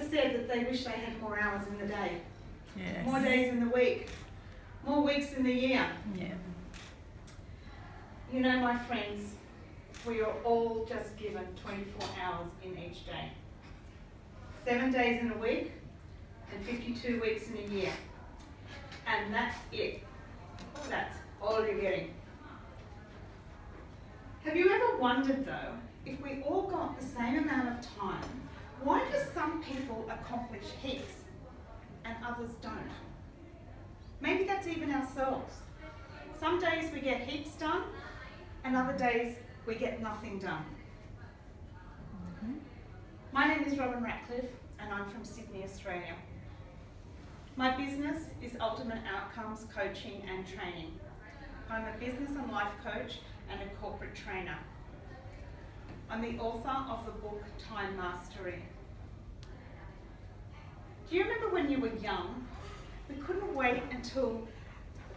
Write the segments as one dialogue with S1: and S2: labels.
S1: said that they wish they had more hours in the day,
S2: Yes.
S1: more days in the week, more weeks in the year.
S2: Yeah.
S1: You know, my friends, we are all just given 24 hours in each day. 7 days in a week and 52 weeks in a year. And that's it. That's all you're getting. Have you ever wondered though, if we all got the same amount of time, why do some people accomplish heaps and others don't? Maybe that's even ourselves. Some days we get heaps done and other days we get nothing done. My name is Robyn Ratcliff and I'm from Sydney, Australia. My business is Ultimate Outcomes Coaching and Training. I'm a business and life coach and a corporate trainer. I'm the author of the book Time Mastery. Do you remember when you were young? We couldn't wait until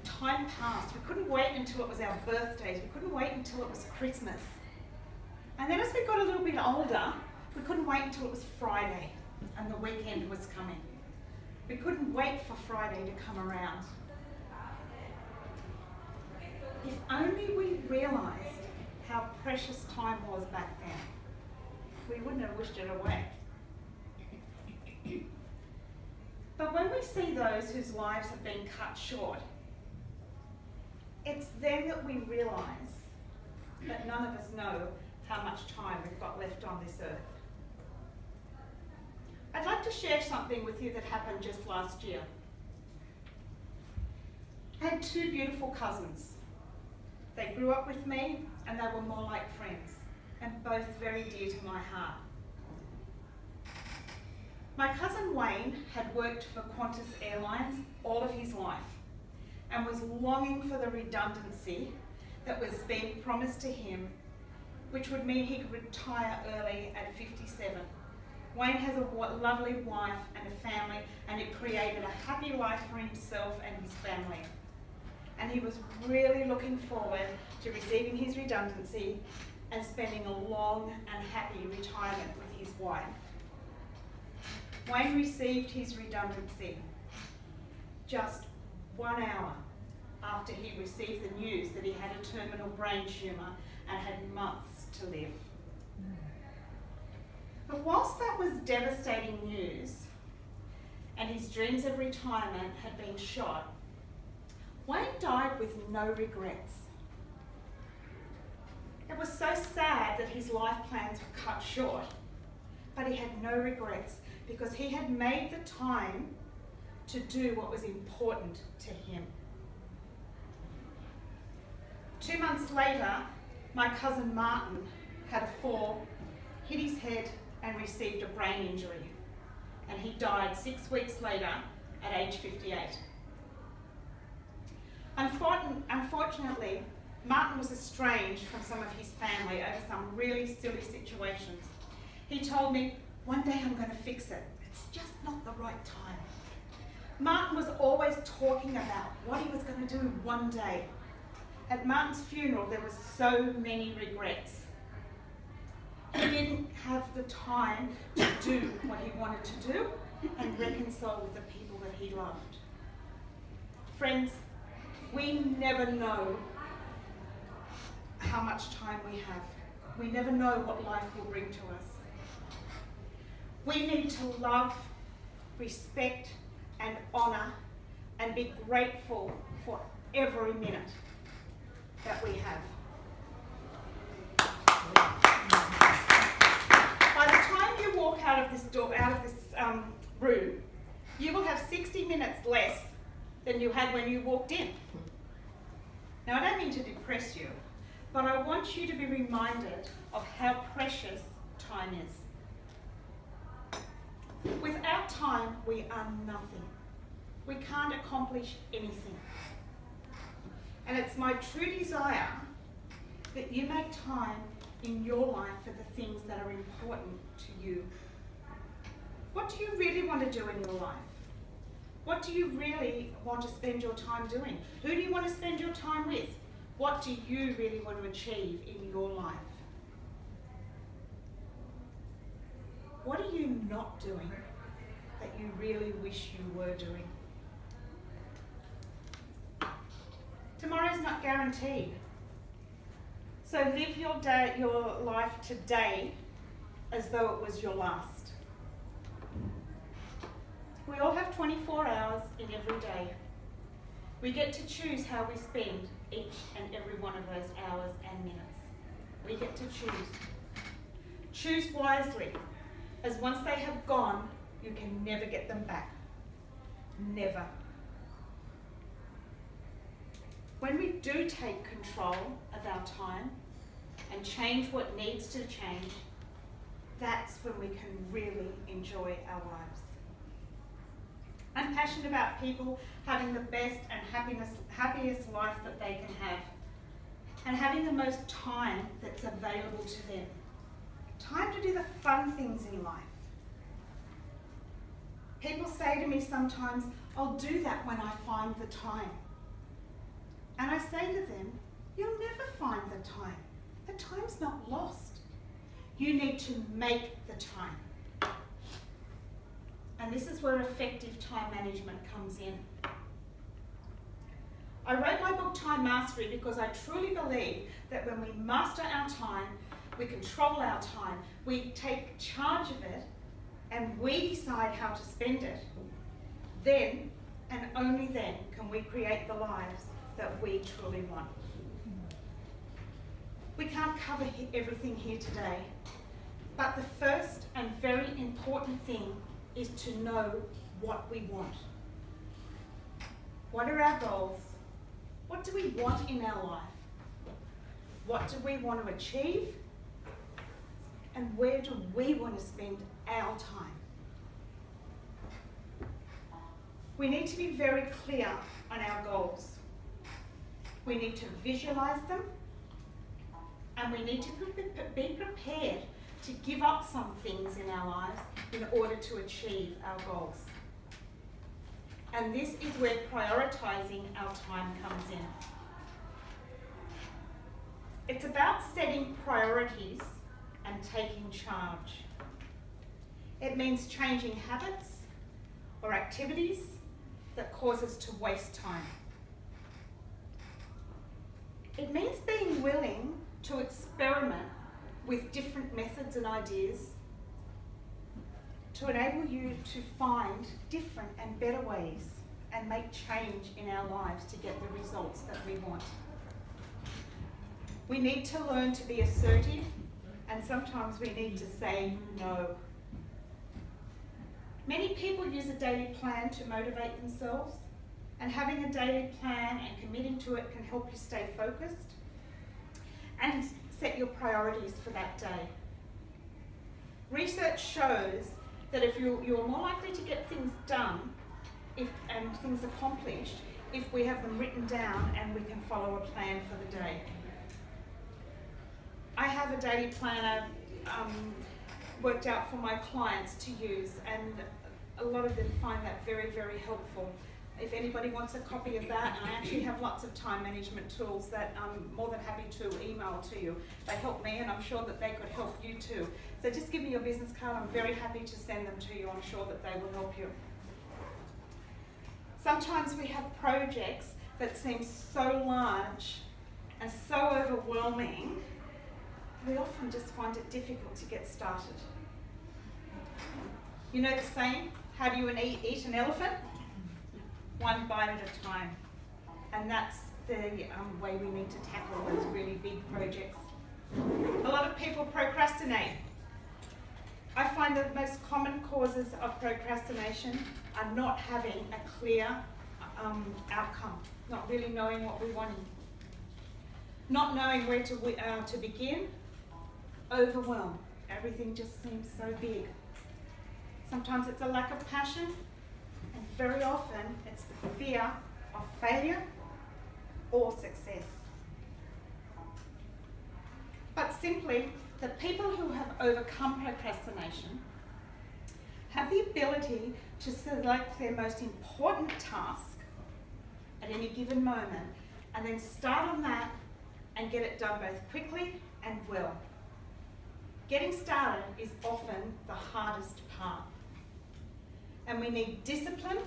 S1: time passed. We couldn't wait until it was our birthdays. We couldn't wait until it was Christmas. And then as we got a little bit older, we couldn't wait until it was Friday and the weekend was coming. We couldn't wait for Friday to come around. If only we realised how precious time was back then, we wouldn't have wished it away. But when we see those whose lives have been cut short, it's then that we realise that none of us know how much time we've got left on this earth. I'd like to share something with you that happened just last year. I had two beautiful cousins. They grew up with me and they were more like friends, and both very dear to my heart. My cousin Wayne had worked for Qantas Airlines all of his life and was longing for the redundancy that was being promised to him, which would mean he could retire early at 57. Wayne has a lovely wife and a family, and it created a happy life for himself and his family. And he was really looking forward to receiving his redundancy and spending a long and happy retirement with his wife. Wayne received his redundancy just 1 hour after he received the news that he had a terminal brain tumour and had months to live. But whilst that was devastating news and his dreams of retirement had been shot, Wayne died with no regrets. It was so sad that his life plans were cut short, but he had no regrets because he had made the time to do what was important to him. 2 months later, my cousin Martin had a fall, hit his head and received a brain injury, and he died 6 weeks later at age 58. Unfortunately, Martin was estranged from some of his family over some really silly situations. He told me, "One day I'm going to fix it. It's just not the right time." Martin was always talking about what he was going to do one day. At Martin's funeral, there were so many regrets. He didn't have the time to do what he wanted to do and reconcile with the people that he loved. Friends, we never know how much time we have. We never know what life will bring to us. We need to love, respect, and honour and be grateful for every minute that we have. By the time you walk out of this room, you will have 60 minutes less than you had when you walked in. Now, I don't mean to depress you, but I want you to be reminded of how precious time is. Without time, we are nothing. We can't accomplish anything. And it's my true desire that you make time in your life for the things that are important to you. What do you really want to do in your life? What do you really want to spend your time doing? Who do you want to spend your time with? What do you really want to achieve in your life? What are you not doing? that you really wish you were doing. Tomorrow's not guaranteed. So live your life today as though it was your last. We all have 24 hours in every day. We get to choose how we spend each and every one of those hours and minutes. We get to choose. Choose wisely, as once they have gone, you can never get them back. Never. When we do take control of our time and change what needs to change, that's when we can really enjoy our lives. I'm passionate about people having the best and happiest life that they can have, and having the most time that's available to them. Time to do the fun things in life. People say to me sometimes, I'll do that when I find the time. And I say to them, you'll never find the time. The time's not lost. You need to make the time. And this is where effective time management comes in. I wrote my book, Time Mastery, because I truly believe that when we master our time, we control our time, we take charge of it, and we decide how to spend it, then and only then can we create the lives that we truly want. We can't cover everything here today, but the first and very important thing is to know what we want. What are our goals? What do we want in our life? What do we want to achieve? And where do we want to spend our time? We need to be very clear on our goals. We need to visualize them, and we need to be prepared to give up some things in our lives in order to achieve our goals. And this is where prioritizing our time comes in. It's about setting priorities and taking charge. It means changing habits or activities that cause us to waste time. It means being willing to experiment with different methods and ideas to enable you to find different and better ways and make change in our lives to get the results that we want. We need to learn to be assertive, and sometimes we need to say no. Many people use a daily plan to motivate themselves, and having a daily plan and committing to it can help you stay focused and set your priorities for that day. Research shows that if you're more likely to get things done and things accomplished if we have them written down and we can follow a plan for the day. I have a daily planner worked out for my clients to use, and a lot of them find that very, very helpful. If anybody wants a copy of that, and I actually have lots of time management tools that I'm more than happy to email to you. They help me, and I'm sure that they could help you too. So just give me your business card. I'm very happy to send them to you. I'm sure that they will help you. Sometimes we have projects that seem so large and so overwhelming, we often just find it difficult to get started. You know the saying, how do you eat an elephant? One bite at a time. And that's the way we need to tackle those really big projects. A lot of people procrastinate. I find the most common causes of procrastination are not having a clear outcome, not really knowing what we want, not knowing where to begin, overwhelm. Everything just seems so big. Sometimes it's a lack of passion, and very often it's the fear of failure or success. But simply, the people who have overcome procrastination have the ability to select their most important task at any given moment and then start on that and get it done both quickly and well. Getting started is often the hardest part. And we need discipline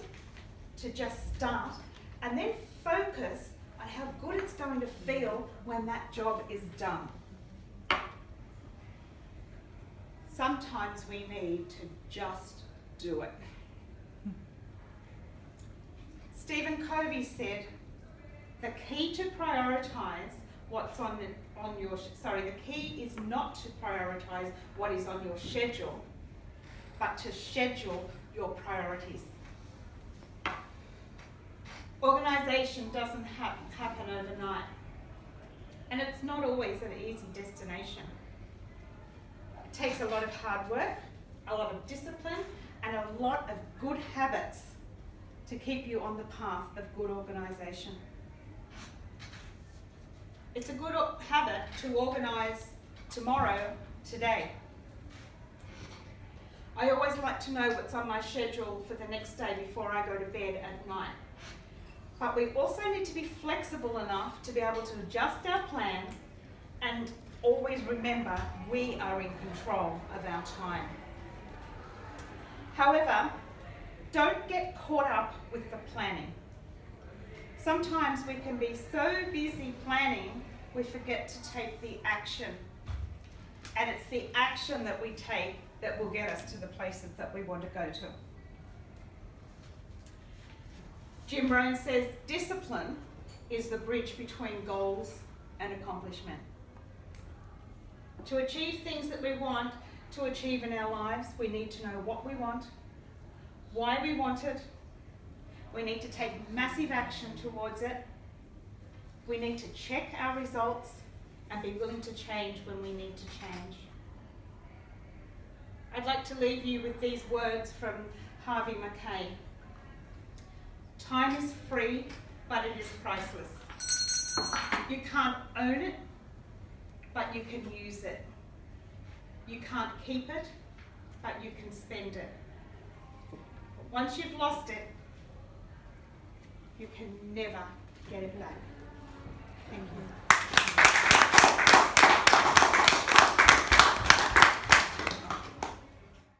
S1: to just start, and then focus on how good it's going to feel when that job is done. Sometimes we need to just do it. Stephen Covey said, the key to prioritise what's the key is not to prioritise what is on your schedule, but to schedule your priorities. Organisation doesn't happen overnight, and it's not always an easy destination. It takes a lot of hard work, a lot of discipline, and a lot of good habits to keep you on the path of good organisation. It's a good habit to organise tomorrow, today. I always like to know what's on my schedule for the next day before I go to bed at night. But we also need to be flexible enough to be able to adjust our plan and always remember we are in control of our time. However, don't get caught up with the planning. Sometimes we can be so busy planning, we forget to take the action. And it's the action that we take that will get us to the places that we want to go to. Jim Rohn says, discipline is the bridge between goals and accomplishment. To achieve things that we want to achieve in our lives, we need to know what we want, why we want it. We need to take massive action towards it. We need to check our results and be willing to change when we need to change. I'd like to leave you with these words from Harvey Mackay. Time is free, but it is priceless. You can't own it, but you can use it. You can't keep it, but you can spend it. Once you've lost it, you can never get it back. Thank you.